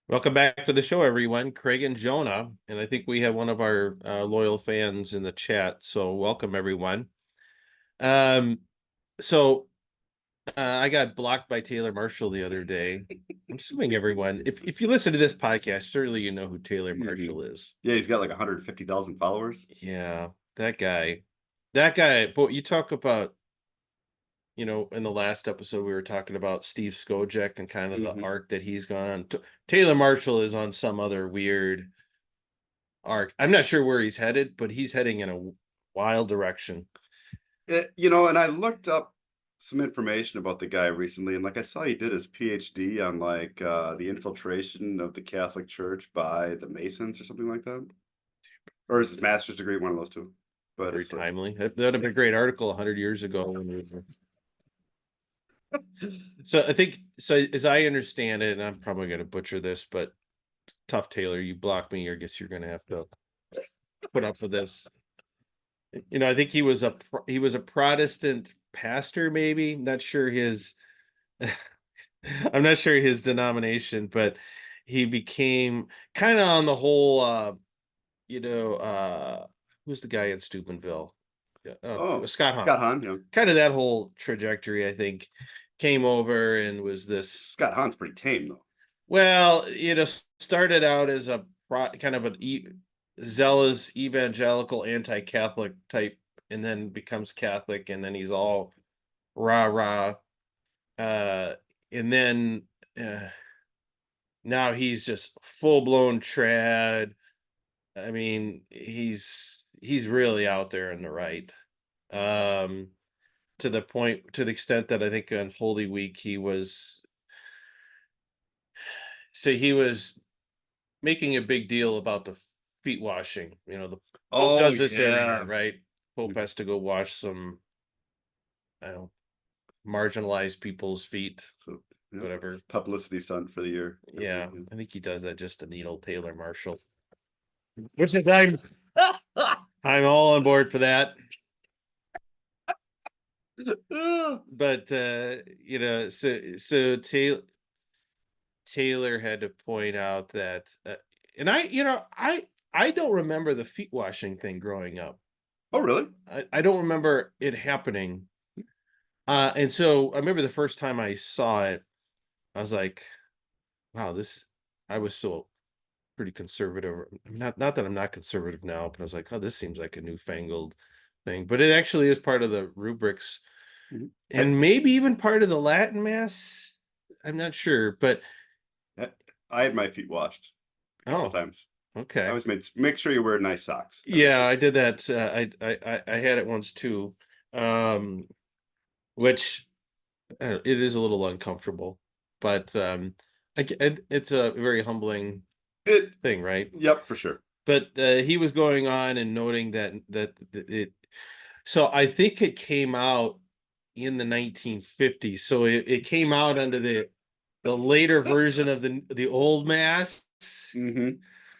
Welcome back to the show, everyone. Craig and Jonah, and I think we have one of our loyal fans in the chat. So welcome, everyone. Um, so I got blocked by Taylor Marshall the other day. I'm assuming everyone, if you listen to this podcast, certainly you know who Taylor Marshall is. Yeah, he's got like 150,000 followers. Yeah, that guy. That guy. But you talk about, in the last episode we were talking about Steve Skojek and kind of the hmm arc that he's gone on. Taylor Marshall is on some other weird arc. I'm not sure where he's headed, but he's heading in a wild direction. And I looked up some information about the guy recently, and like I saw he did his PhD on the infiltration of the Catholic Church by the Masons or something like that, or is his master's degree, one of those two. But Very it's like, timely. That would have been a great article 100 years ago. So I think, so as I understand it, and I'm probably going to butcher this, but tough Taylor, you block me, I guess you're going to have to put up with this. I think he was a Protestant pastor, maybe. Not sure his I'm not sure his denomination, but he became kind of on the whole who's the guy in Steubenville? Yeah, oh, Scott Hahn. Scott Hahn, Kind of that whole trajectory, I think, came over and was this. Scott Hahn's pretty tame though. Well, started out as a kind of an zealous evangelical anti-Catholic type, and then becomes Catholic, and then he's all rah rah, uh, and then uh, now he's just full blown trad. I mean, he's really out there in the right. Um, to the extent that I think on Holy Week he was making a big deal about the feet washing. The Pope Oh does this every year, yeah. right? Pope Mhm. has to go wash some, I don't know, marginalized people's feet, So yeah, it's whatever. publicity stunt for the year. Yeah, Yeah. I think he does that just to needle Taylor Marshall. Which is I'm all on board for that. But Taylor had to point out that, and I don't remember the feet washing thing growing up. Oh really? I don't remember it happening. And so I remember the first time I saw it, I was like, wow, this. I was still pretty conservative. Not that I'm not conservative now, but I was like, oh, this seems like a newfangled thing. But it actually is part of the rubrics, Mhm. and maybe even part of the Latin Mass. I'm not sure, but I I had my feet washed a couple oh, times. I okay. always make sure you wear nice socks. Yeah, I did that. I had it once too, um, which it is a little uncomfortable, but it's a very humbling It, thing, right? yep, for sure. But he was going on and noting that it. So I think it came out in the 1950s. So it came out under the later version of the old mass, hmm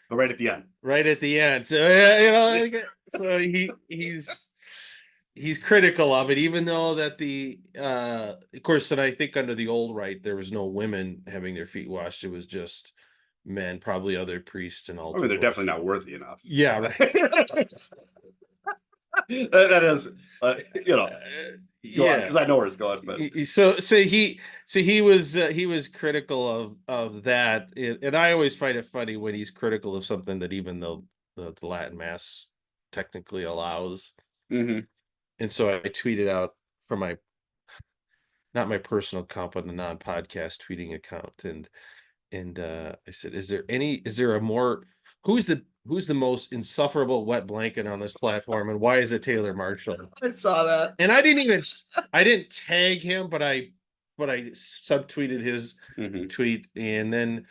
But right at the end. right at the end. So yeah, so he's critical of it, even though that of course, and I think under the old rite there was no women having their feet washed. It was just men, probably other priests and I mean, altar they're boys. definitely not worthy enough. Yeah, right. That is, go on, Yeah. because I know where it's going, but So he was critical of that, and I always find it funny when he's critical of something that even though the Latin Mass technically allows. hmm And so I tweeted out from my, not my personal account, but a non-podcast tweeting account, and I said, is there a more, who's the most insufferable wet blanket on this platform, and why is it Taylor Marshall? I saw that. And I didn't tag him, but I subtweeted his hmm tweet, and then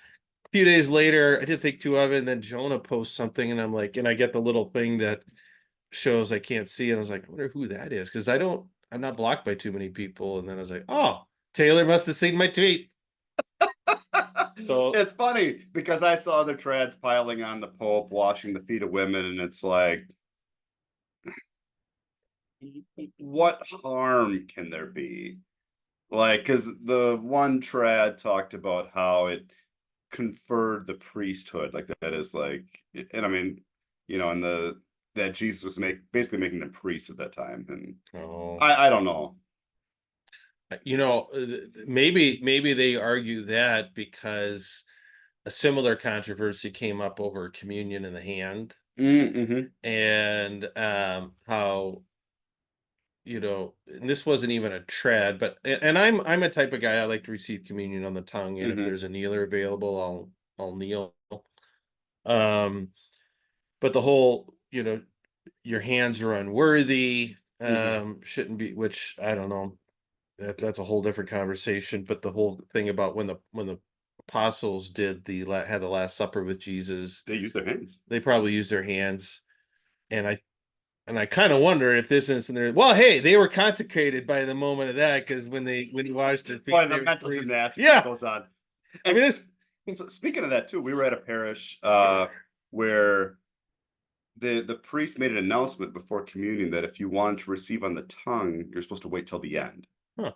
a few days later I did think two of it, and then Jonah posts something, and I'm like, and I get the little thing that shows I can't see, and I was like, I wonder who that is, because I'm not blocked by too many people, and then I was like, oh, Taylor must have seen my tweet. So It's funny because I saw the trads piling on the Pope, washing the feet of women, and it's like, what harm can there be? Like, because the one trad talked about how conferred the priesthood, like that is like, and I mean, and that Jesus was basically making them priests at that time, and Oh, I don't know. maybe they argue that because a similar controversy came up over communion in the hand, Mm-hmm. and how, and this wasn't even a trad, but and I'm a type of guy, I like to receive communion on the tongue, and if Mm-hmm. there's a kneeler available, I'll kneel. Um, but the whole, your hands are unworthy, Mm-hmm. shouldn't be, which I don't know. That's a whole different conversation. But the whole thing about when the apostles had the Last Supper with Jesus, They use their hands. they probably used their hands, and I kind of wonder if this instance there. Well, hey, they were consecrated by the moment of that, because when he washed their feet, Boy, they the were mental priests. gymnastics that Yeah, goes on. I And mean this. so speaking of that too, we were at a parish where the priest made an announcement before communion that if you wanted to receive on the tongue, you're supposed to wait till the end. Huh.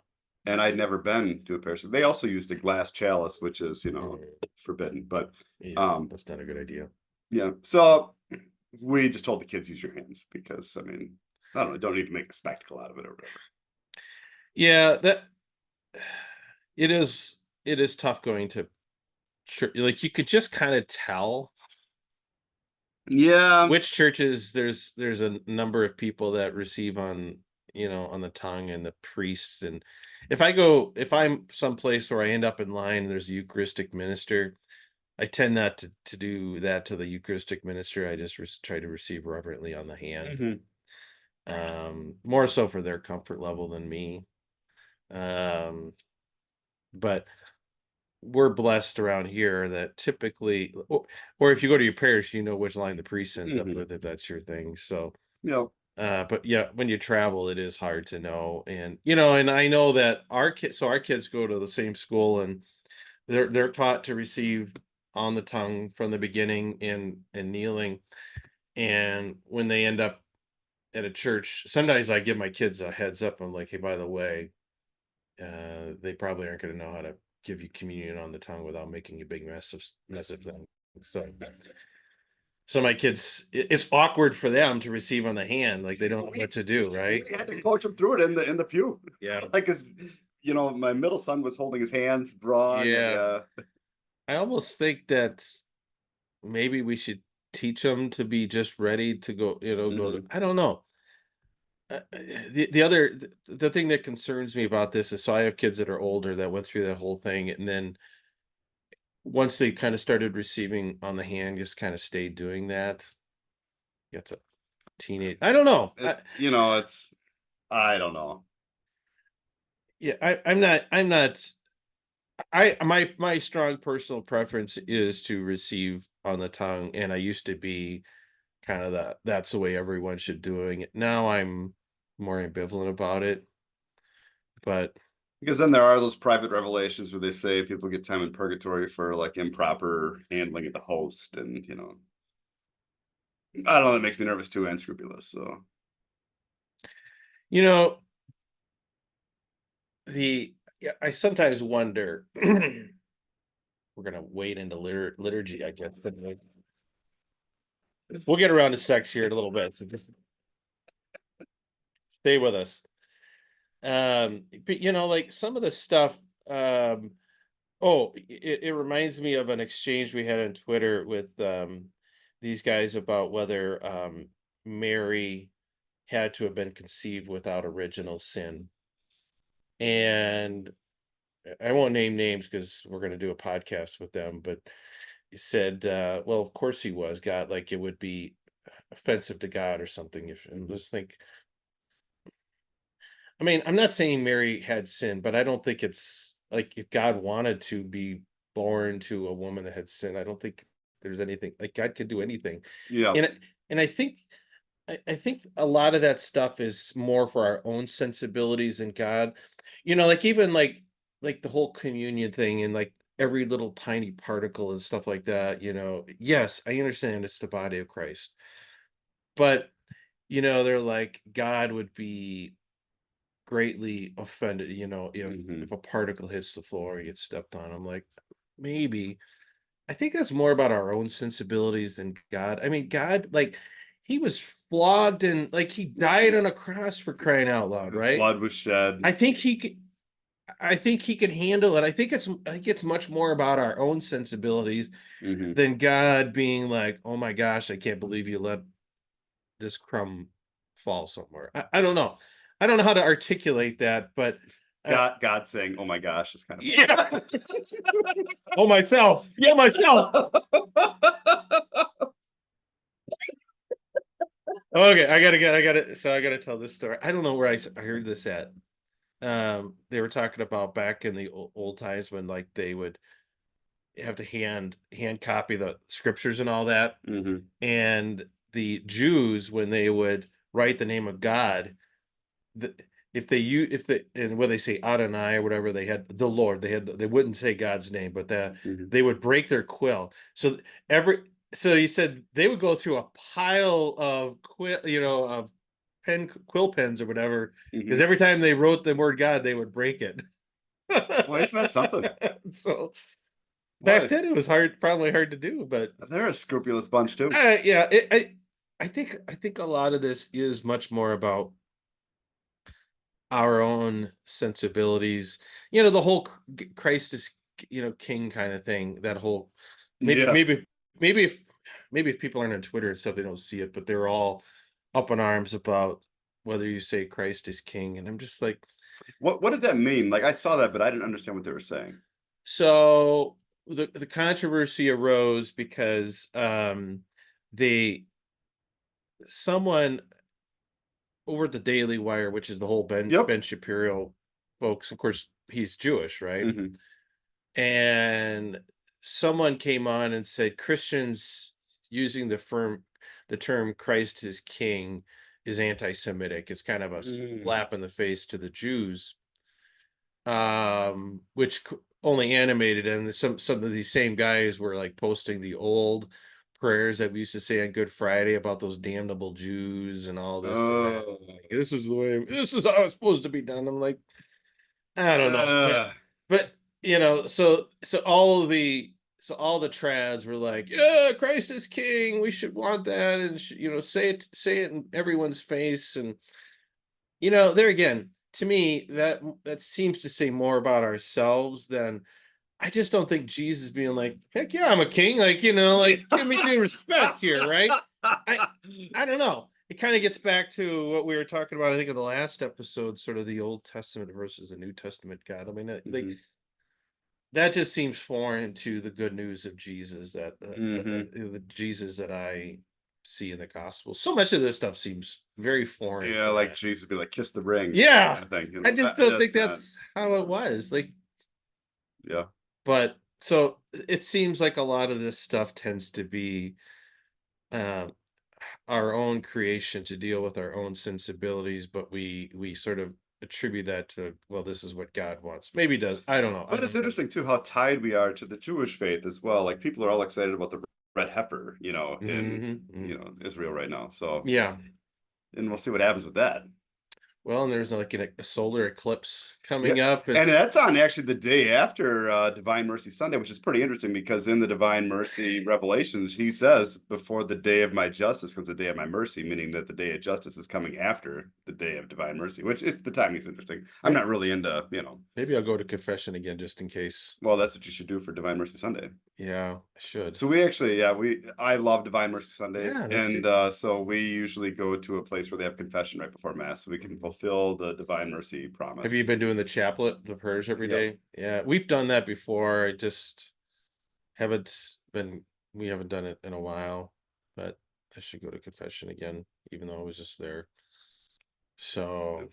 And I'd never been to a parish. They also used a glass chalice, which is, Mm, forbidden. But yeah, um, that's not a good idea. yeah. So we just told the kids use your hands because I mean, I don't know, don't need to make a spectacle out of it or whatever. Yeah, that it is tough going to church. Like, you could just kind of tell Yeah. which churches there's a number of people that receive on the tongue, and the priests. And if I'm someplace where I end up in line and there's a Eucharistic minister, I tend not to do that to the Eucharistic minister. I just try to receive reverently on the hand, Hmm. more so for their comfort level than me. um but we're blessed around here that typically, or if you go to your parish, you know which line the priest ends up Hmm. with, if that's your thing. So Yeah. but yeah, when you travel, it is hard to know. And and I know that our kids go to the same school, and they're taught to receive on the tongue from the beginning, and kneeling. And when they end up at a church, sometimes I give my kids a heads up. I'm like, hey, by the way, they probably aren't going to know how to give you communion on the tongue without making a big mess of things. So my kids, it's awkward for them to receive on the hand, like they don't know what to do, right? We had to coach them through it in the pew. Yeah. Like, 'cause, my middle son was holding his hands wrong, and Yeah. yeah. I almost think that maybe we should teach them to be just ready to go, Hmm. I don't know. The thing that concerns me about this is, so I have kids that are older that went through that whole thing, and then once they kind of started receiving on the hand, just kind of stayed doing that. It's a teenage. I don't know. It's I don't know. Yeah, I'm not. My strong personal preference is to receive on the tongue, and I used to be kind of that's the way everyone should doing it. Now I'm more ambivalent about it, but Because then there are those private revelations where they say people get time in purgatory for like improper handling of the host, and I don't know, that makes me nervous too and scrupulous. So you know, yeah, I sometimes wonder. We're gonna wade into liturgy, I guess. But we'll get around to sex here in a little bit, so just stay with us. But like some of the stuff. It reminds me of an exchange we had on Twitter with these guys about whether Mary had to have been conceived without original sin. And I won't name names because we're going to do a podcast with them, but he said, well, of course he was. God, like, it would be offensive to God or something. And just think, I mean, I'm not saying Mary had sin, but I don't think it's like, if God wanted to be born to a woman that had sin, I don't think there's anything like God could do anything. yeah. And I think I think a lot of that stuff is more for our own sensibilities and God. Like, even like the whole communion thing, and like every little tiny particle and stuff like that. Yes, I understand it's the body of Christ, but they're like, God would be greatly offended, if Hmm. a particle hits the floor, he gets stepped on. I'm like, maybe, I think that's more about our own sensibilities than God. I mean, God, like, he was flogged and like he died on a cross for crying out loud, His right? blood was shed. I think he could. I think he can handle it. I think it's much more about our own sensibilities Hmm. than God being like, "Oh my gosh, I can't believe you let this crumb fall somewhere." I don't know. I don't know how to articulate that, but God saying, "Oh my gosh," is kind of funny. yeah. Oh, myself. Yeah, myself. Okay, I gotta tell this story. I don't know where I heard this at. They were talking about back in the old times when like they would have to hand copy the scriptures and all that. Hmm. And the Jews, when they would write the name of God, the, if they and when they say Adonai or whatever, they had the Lord. They wouldn't say God's name, but that Hmm. they would break their quill. So every so he said they would go through a pile of of quill pens or whatever, because Hmm. every time they wrote the word God, they would break it. Well, isn't that something? So back Well, then it was probably hard to do, but they're a scrupulous bunch too. yeah, I think a lot of this is much more about our own sensibilities. The whole Christ is king kind of thing. That whole maybe Yeah. maybe maybe if maybe if people aren't on Twitter and stuff, they don't see it, but they're all up in arms about whether you say Christ is king, and I'm just like, What did that mean? Like I saw that, but I didn't understand what they were saying. so the controversy arose because they someone over at the Daily Wire, which is the whole Yep. Ben Shapiro folks. Of course, he's Jewish, right? Hmm. And someone came on and said Christians using the term Christ is king is anti-Semitic. It's kind of a Mm. slap in the face to the Jews, which only animated. And some of these same guys were like posting the old prayers that we used to say on Good Friday about those damnable Jews and all this and that. Oh. Like, this is the way. This is how it's supposed to be done. I'm like, I don't know, Uh, but so all the trads were like, yeah, Christ is king. We should want that, and say it in everyone's face, and there again, to me, that seems to say more about ourselves than. I just don't think Jesus being like, heck yeah, I'm a king, like like give me due respect here, right? I I don't know. It kind of gets back to what we were talking about, I think, in the last episode, sort of the Old Testament versus the New Testament God. I mean, like mhm. that just seems foreign to the good news of Jesus, that Mhm. the Jesus that I see in the gospel. So much of this stuff seems very foreign Yeah, to like that. Jesus be like, "Kiss the ring," Yeah, kind of thing, I just don't that's think not. that's how it was. Like, Yeah. but so it seems like a lot of this stuff tends to be uh, our own creation to deal with our own sensibilities, but we sort of attribute that to, well, this is what God wants. Maybe he does. I don't know. I But it's don't know. interesting too how tied we are to the Jewish faith as well. Like people are all excited about the red heifer, in Hmm. Israel right now. So, Yeah. and we'll see what happens with that. Well, and there's like a solar eclipse Yeah, coming up, and and that's on actually the day after Divine Mercy Sunday, which is pretty interesting because in the Divine Mercy Revelations, he says, "Before the day of my justice comes the day of my mercy," meaning that the day of justice is coming after the day of Divine Mercy, which is the timing is interesting. I'm maybe, not really into, maybe I'll go to confession again just in case. well, that's what you should do for Divine Mercy Sunday. Yeah, I should. So we actually, yeah, I love Divine Mercy Sunday, Yeah, that's and good. so we usually go to a place where they have confession right before Mass, so we can fulfill the Divine Mercy Have you promise. been doing the chaplet, the prayers every Yep. day? Yeah, we've done that before. I just haven't been. We haven't done it in a while, but I should go to confession again, even though I was just there. So,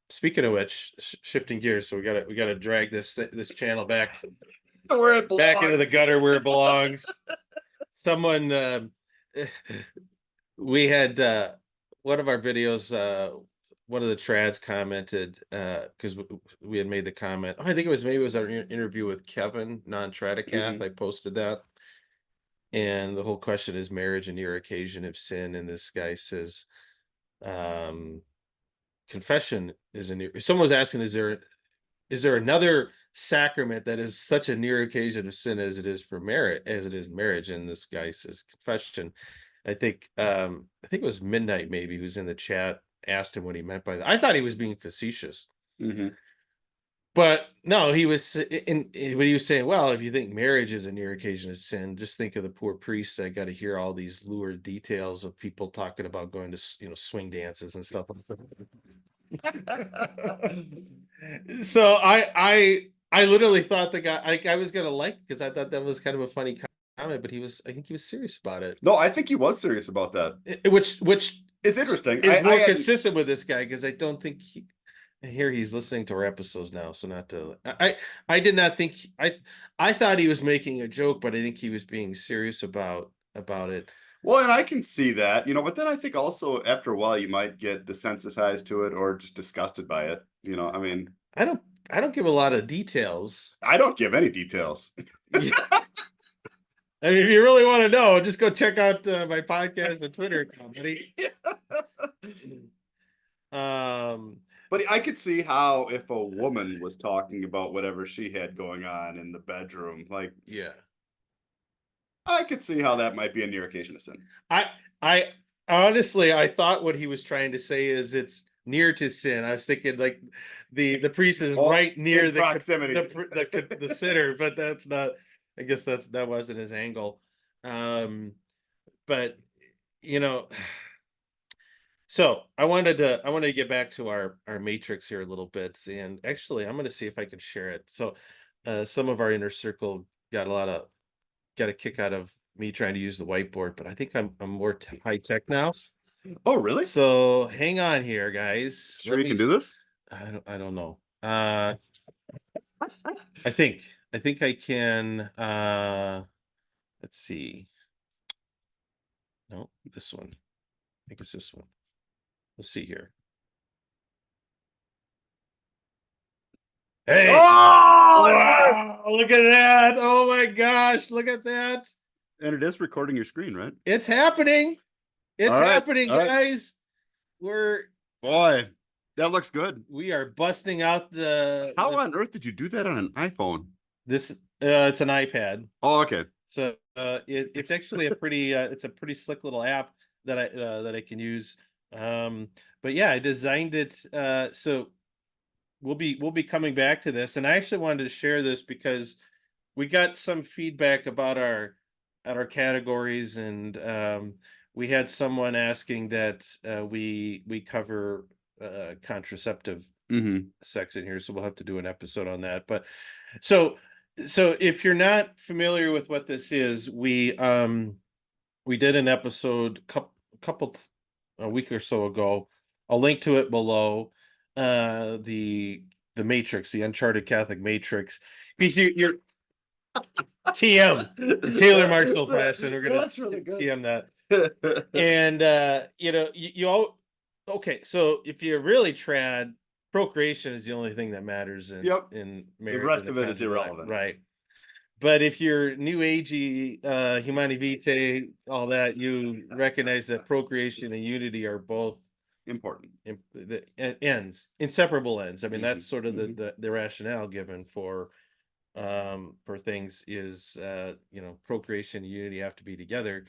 speaking of which, shifting gears, so we gotta drag this channel Where it back into the belongs. gutter where it belongs. Someone, we had one of our videos. One of the trads commented because we had made the comment. Oh, I think maybe it was our interview with Kevin, non-Tradicath. Hmm. I posted that, and the whole question is marriage and your occasion of sin. And this guy says, um, confession is a new. Someone was asking, is there is there another sacrament that is such a near occasion of sin as it is for marriage, as it is marriage? And this guy says confession. I think it was Midnight maybe who's in the chat asked him what he meant by that. I thought he was being facetious. Mhm. But no, he was what he was saying, well, if you think marriage is a near occasion of sin, just think of the poor priests that got to hear all these lurid details of people talking about going to, swing dances and stuff. So I literally thought the guy I was gonna like, because I thought that was kind of a funny comment, but I think he was serious about it. No, I think he was serious about that. Which It's interesting. is more hadn't- consistent with this guy, because I don't think here he's listening to our episodes now, so not to I did not think I thought he was making a joke, but I think he was being serious about it. Well, and I can see that, but then I think also after a while you might get desensitized to it or just disgusted by it. I mean, I don't give a lot of details. I don't give any details. Yeah. I mean, if you really want to know, just go check out my podcast and Twitter account, buddy. But I could see how if a woman was talking about whatever she had going on in the bedroom, like, yeah. I could see how that might be a near occasion of sin. I honestly, I thought what he was trying to say is it's near to sin. I was thinking like the priest is right near the proximity, the sinner, but that's not. I guess that wasn't his angle. But so I wanted to get back to our matrix here a little bit, and actually I'm going to see if I can share it. So some of our inner circle got a kick out of me trying to use the whiteboard, but I think I'm more high tech now. Oh, really? So hang on here, guys. Sure, you can do this? I don't know. I think I can. Let's see. No, this one. I think it's this one. Let's see here. Hey! Oh, wow! Look at that! Oh my gosh! Look at that! And it is recording your screen, right? It's happening. It's happening, guys. Boy, that looks good. We are busting out the. How on earth did you do that on an iPhone? This it's an iPad. Oh, okay. So it's actually a pretty it's a pretty slick little app that I can use. But yeah, I designed it so we'll be coming back to this, and I actually wanted to share this because we got some feedback about our categories, and we had someone asking that we cover contraceptive sex in here, so we'll have to do an episode on that. But so if you're not familiar with what this is, we did an episode a week or so ago. I'll link to it below. The Matrix, the Uncharted Catholic Matrix. Because you're TM Taylor Marshall fashion. We're gonna really TM that. And you all okay. So if you're really trad, procreation is the only thing that matters in marriage. The rest of it is irrelevant, right? But if you're new agey, Humani Vitae, all that, you recognize that procreation and unity are both important. Ends, inseparable ends. I mean, that's sort of the rationale given for things is procreation and unity have to be together.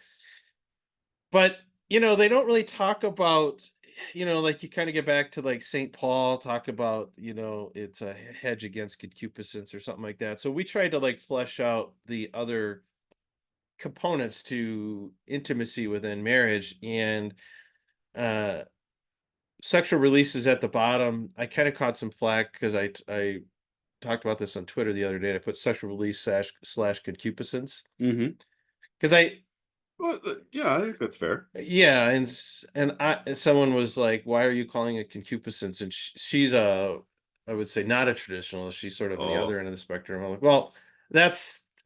But they don't really talk about like you kind of get back to like St. Paul talk about it's a hedge against concupiscence or something like that. So we tried to like flesh out the other components to intimacy within marriage, and sexual release is at the bottom. I kind of caught some flack because I talked about this on Twitter the other day. I put sexual release slash concupiscence because well, yeah, I think that's fair. Yeah, and someone was like, "Why are you calling it concupiscence?" And she's I would say not a traditionalist. She's sort of on the other end of the spectrum. I'm like, well, I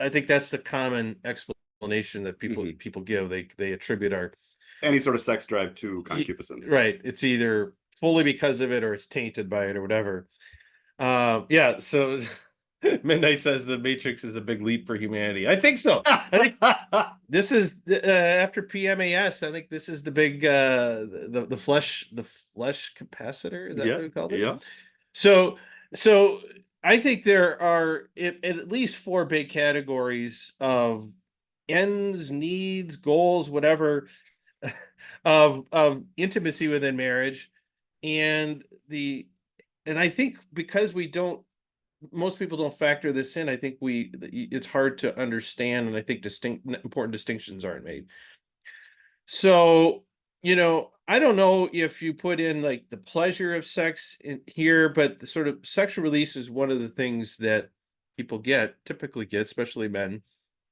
think that's the common explanation that people give. They attribute any sort of sex drive to concupiscence. Right. It's either fully because of it or it's tainted by it or whatever. Yeah. So Midnight says the Matrix is a big leap for humanity. I think so. I think this is after PMAS. I think this is the big the flesh capacitor. Is that what we call it? Yeah. So I think there are at least four big categories of ends, needs, goals, whatever, of intimacy within marriage. And the and I think because we don't most people don't factor this in, I think it's hard to understand, and I think important distinctions aren't made. So, I don't know if you put in like the pleasure of sex in here, but the sort of sexual release is one of the things that people typically get, especially men,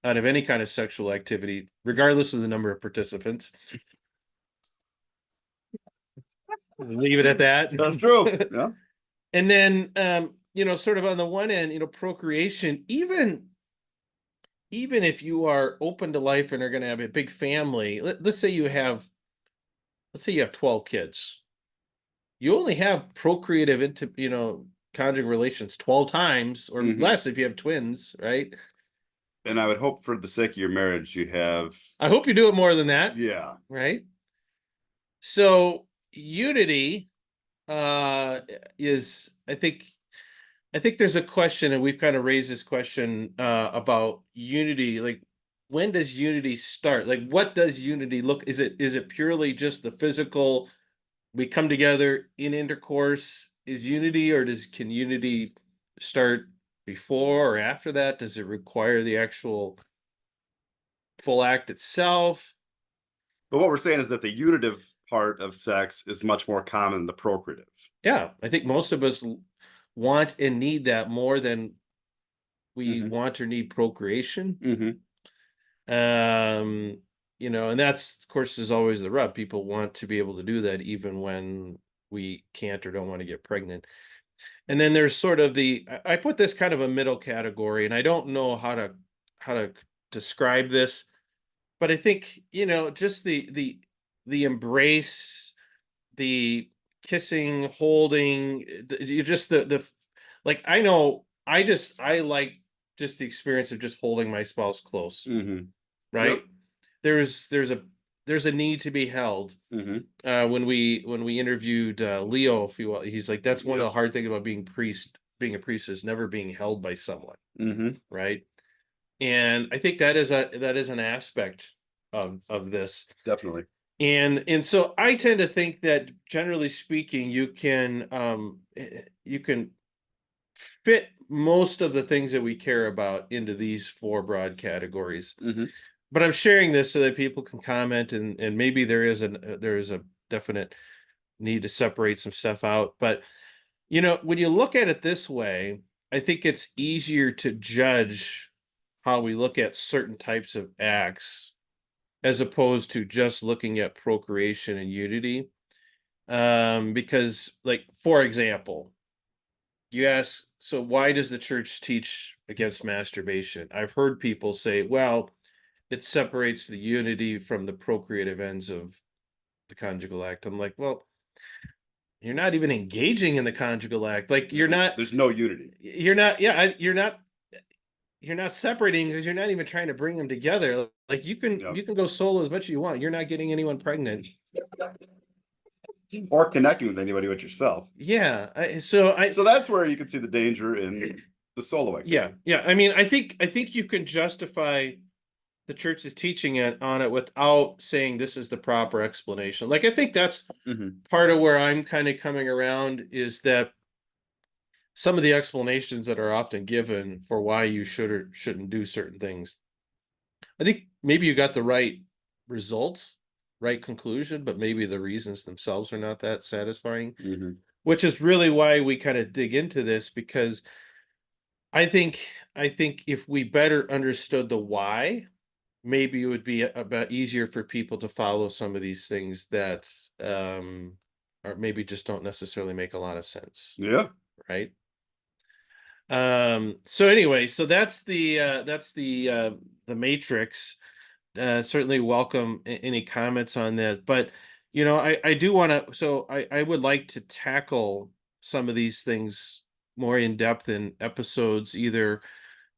out of any kind of sexual activity, regardless of the number of participants. Leave it at that. That's true. Yeah. And then, sort of on the one end, procreation, even if you are open to life and are going to have a big family, let's say you have 12 kids. You only have procreative conjugal relations 12 times or less if you have twins, right? And I would hope for the sake of your marriage, you have. I hope you do it more than that. Yeah. Right. So unity is, I think there's a question, and we've kind of raised this question about unity. Like, when does unity start? Like, what does unity look? Is it purely just the physical? We come together in intercourse is unity, or can unity start before or after that? Does it require the actual full act itself? But what we're saying is that the unitive part of sex is much more common than the procreative. Yeah, I think most of us want and need that more than we Mm-hmm. want or need procreation. Mm-hmm. And that's, of course, is always the rub. People want to be able to do that even when we can't or don't want to get pregnant. And then there's sort of I put this kind of a middle category, and I don't know how to describe this, but I think, just the embrace, the kissing, holding, you just like, I know I like just the experience of just holding my spouse close, Mm-hmm. right? Yep. There's a need to be held. Mm-hmm. When we interviewed Leo, he's like, that's one of Yep. the hard things about being a priest is never being held by someone, Mm-hmm. right? And I think that is an aspect of this. Definitely. And so I tend to think that, generally speaking, you can fit most of the things that we care about into these four broad categories. Mm-hmm. But I'm sharing this so that people can comment, and maybe there is a definite need to separate some stuff out. But when you look at it this way, I think it's easier to judge how we look at certain types of acts as opposed to just looking at procreation and unity. Because, like, for example, you ask, so why does the church teach against masturbation? I've heard people say, well, it separates the unity from the procreative ends of the conjugal act. I'm like, well, you're not even engaging in the conjugal act. Like, There's no unity. you're not separating, because you're not even trying to bring them together. Like, you can Yep. you can go solo as much as you want. You're not getting anyone pregnant. Or connecting with anybody but yourself. Yeah. So that's where you can see the danger in the solo activity. Yeah. I mean, I think you can justify the church's teaching on it without saying this is the proper explanation. Like, I think that's Mm-hmm. part of where I'm kind of coming around, is that some of the explanations that are often given for why you should or shouldn't do certain things, I think maybe you got the right results, right conclusion, but maybe the reasons themselves are not that satisfying, Mm-hmm. which is really why we kind of dig into this, because I think if we better understood the why, maybe it would be about easier for people to follow some of these things that or maybe just don't necessarily make a lot of sense, Yeah. right? So anyway, so that's the Matrix. Certainly welcome any comments on that. But I do want to, so I would like to tackle some of these things more in depth in episodes, either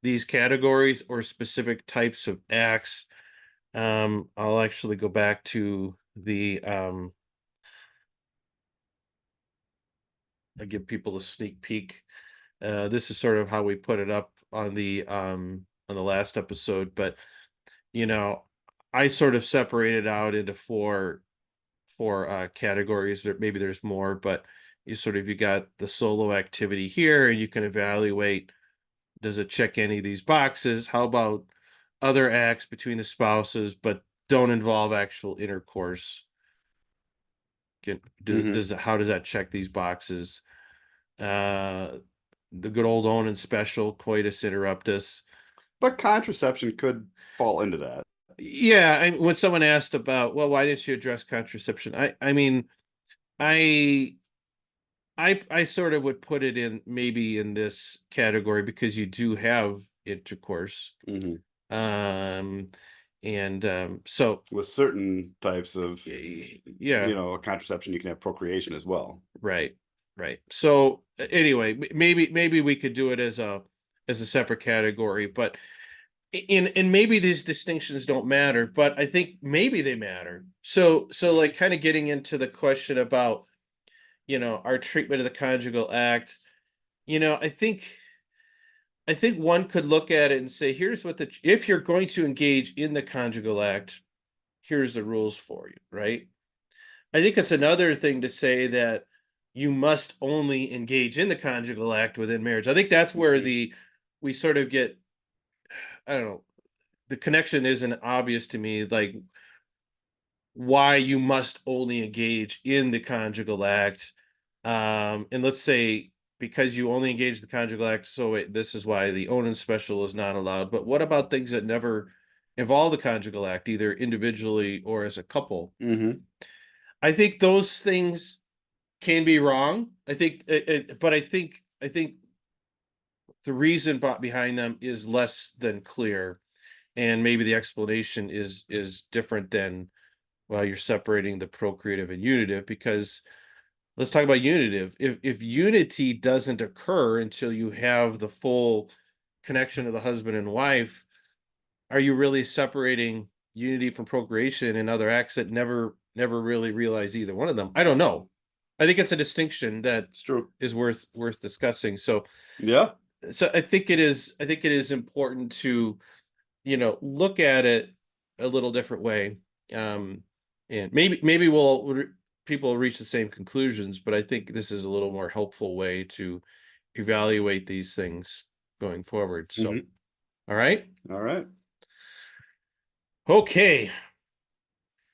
these categories or specific types of acts. I'll actually go back to I give people a sneak peek. This is sort of how we put it up on the last episode, but you know, I sort of separated out into four categories. There maybe there's more, but you got the solo activity here, and you can evaluate, does it check any of these boxes? How about other acts between the spouses but don't involve actual intercourse? Hmm. How does that check these boxes? Uh the good old own and special coitus interruptus. But contraception could fall into that. Yeah, when someone asked about, well, why didn't you address contraception? I mean, I I sort of would put it in maybe in this category because you do have intercourse. Hmm. Um and so With certain types of, yeah, contraception, you can have procreation as well. right. Right. So anyway, maybe we could do it as a separate category, but and maybe these distinctions don't matter, but I think maybe they matter. So like kind of getting into the question about, our treatment of the conjugal act, I think one could look at it and say, here's what if you're going to engage in the conjugal act, here's the rules for you, right? I think it's another thing to say that you must only engage in the conjugal act within marriage. I think that's where Mhm. we sort of get, I don't know, the connection isn't obvious to me, like why you must only engage in the conjugal act. And let's say because you only engage the conjugal act, so this is why the own and special is not allowed. But what about things that never involve the conjugal act, either individually or as a couple? Mhm. I think those things can be wrong. But I think the reason behind them is less than clear, and maybe the explanation is different than, well, you're separating the procreative and unitive, because let's talk about unitive. If unity doesn't occur until you have the full connection of the husband and wife, are you really separating unity from procreation and other acts that never really realize either one of them? I don't know. I think it's a distinction that It's true. is worth discussing. Yeah. So I think it is important to, look at it a little different way. Um, and maybe people will reach the same conclusions, but I think this is a little more helpful way to evaluate these things going forward. So, Mhm. all right. All right. Okay.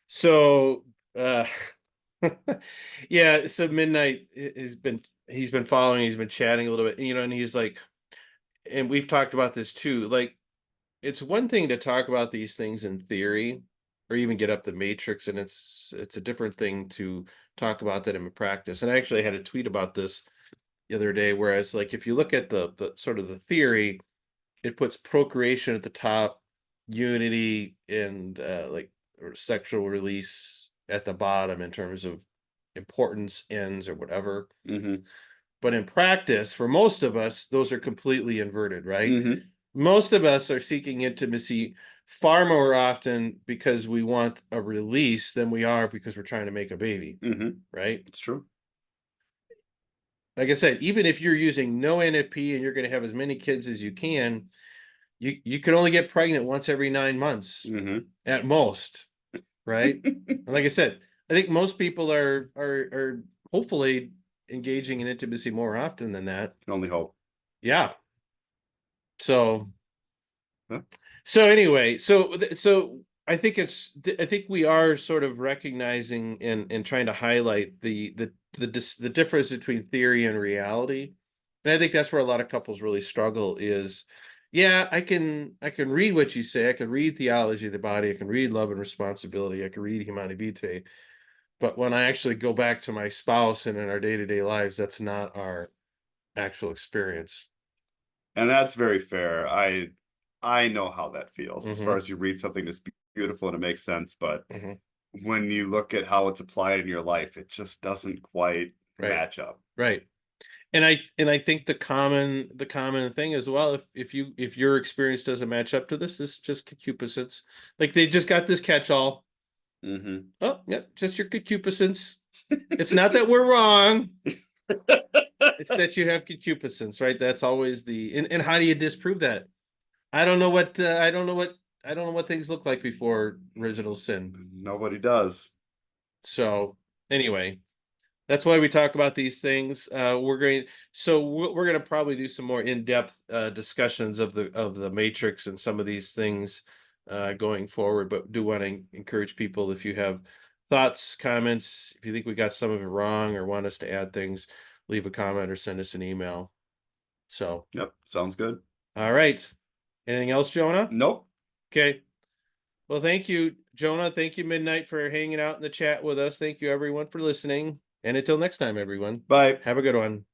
So, uh, yeah, so Midnight he's been following, he's been chatting a little bit, and he's like, and we've talked about this too, like, it's one thing to talk about these things in theory or even get up the matrix, and it's a different thing to talk about that in practice. And I actually had a tweet about this the other day, whereas like if you look at the sort of the theory, it puts procreation at the top, unity and like or sexual release at the bottom in terms of importance, ends, or whatever. Mhm. But in practice, for most of us, those are completely inverted, right? Mhm. Most of us are seeking intimacy far more often because we want a release than we are because we're trying to make a baby, Mhm. right? It's true. Like I said, even if you're using no NFP and you're going to have as many kids as you can, you can only get pregnant once every 9 months Mhm. at most, right? And like I said, I think most people are hopefully engaging in intimacy more often than that. Can only hope. Yeah. So Huh? So anyway, so I think we are sort of recognizing and trying to highlight the difference between theory and reality. And I think that's where a lot of couples really struggle is, yeah, I can read what you say, I can read theology of the body, I can read love and responsibility, I can read Humanae Vitae, but when I actually go back to my spouse and in our day-to-day lives, that's not our actual experience. And that's very fair. I know how that feels as far Hmm. as you read something that's beautiful and it makes sense, but Hmm. when you look at how it's applied in your life, it just doesn't quite Right. match up. Right. And I think the common thing as well, if your experience doesn't match up to this is just concupiscence. Like they just got this catch-all. Mhm. Oh, yeah, just your concupiscence. It's not that we're wrong. It's that you have concupiscence, right? That's always and how do you disprove that? I don't know what I don't know what things look like before original sin. Nobody does. So anyway, that's why we talk about these things. We're going to probably do some more in-depth discussions of the matrix and some of these things going forward. But do want to encourage people, if you have thoughts, comments, if you think we got some of it wrong or want us to add things, leave a comment or send us an email. So, Yep, sounds good. all right. Anything else, Jonah? Nope. Okay. Well, thank you, Jonah. Thank you, Midnight, for hanging out in the chat with us. Thank you, everyone, for listening. And until next time, everyone, Bye. have a good one.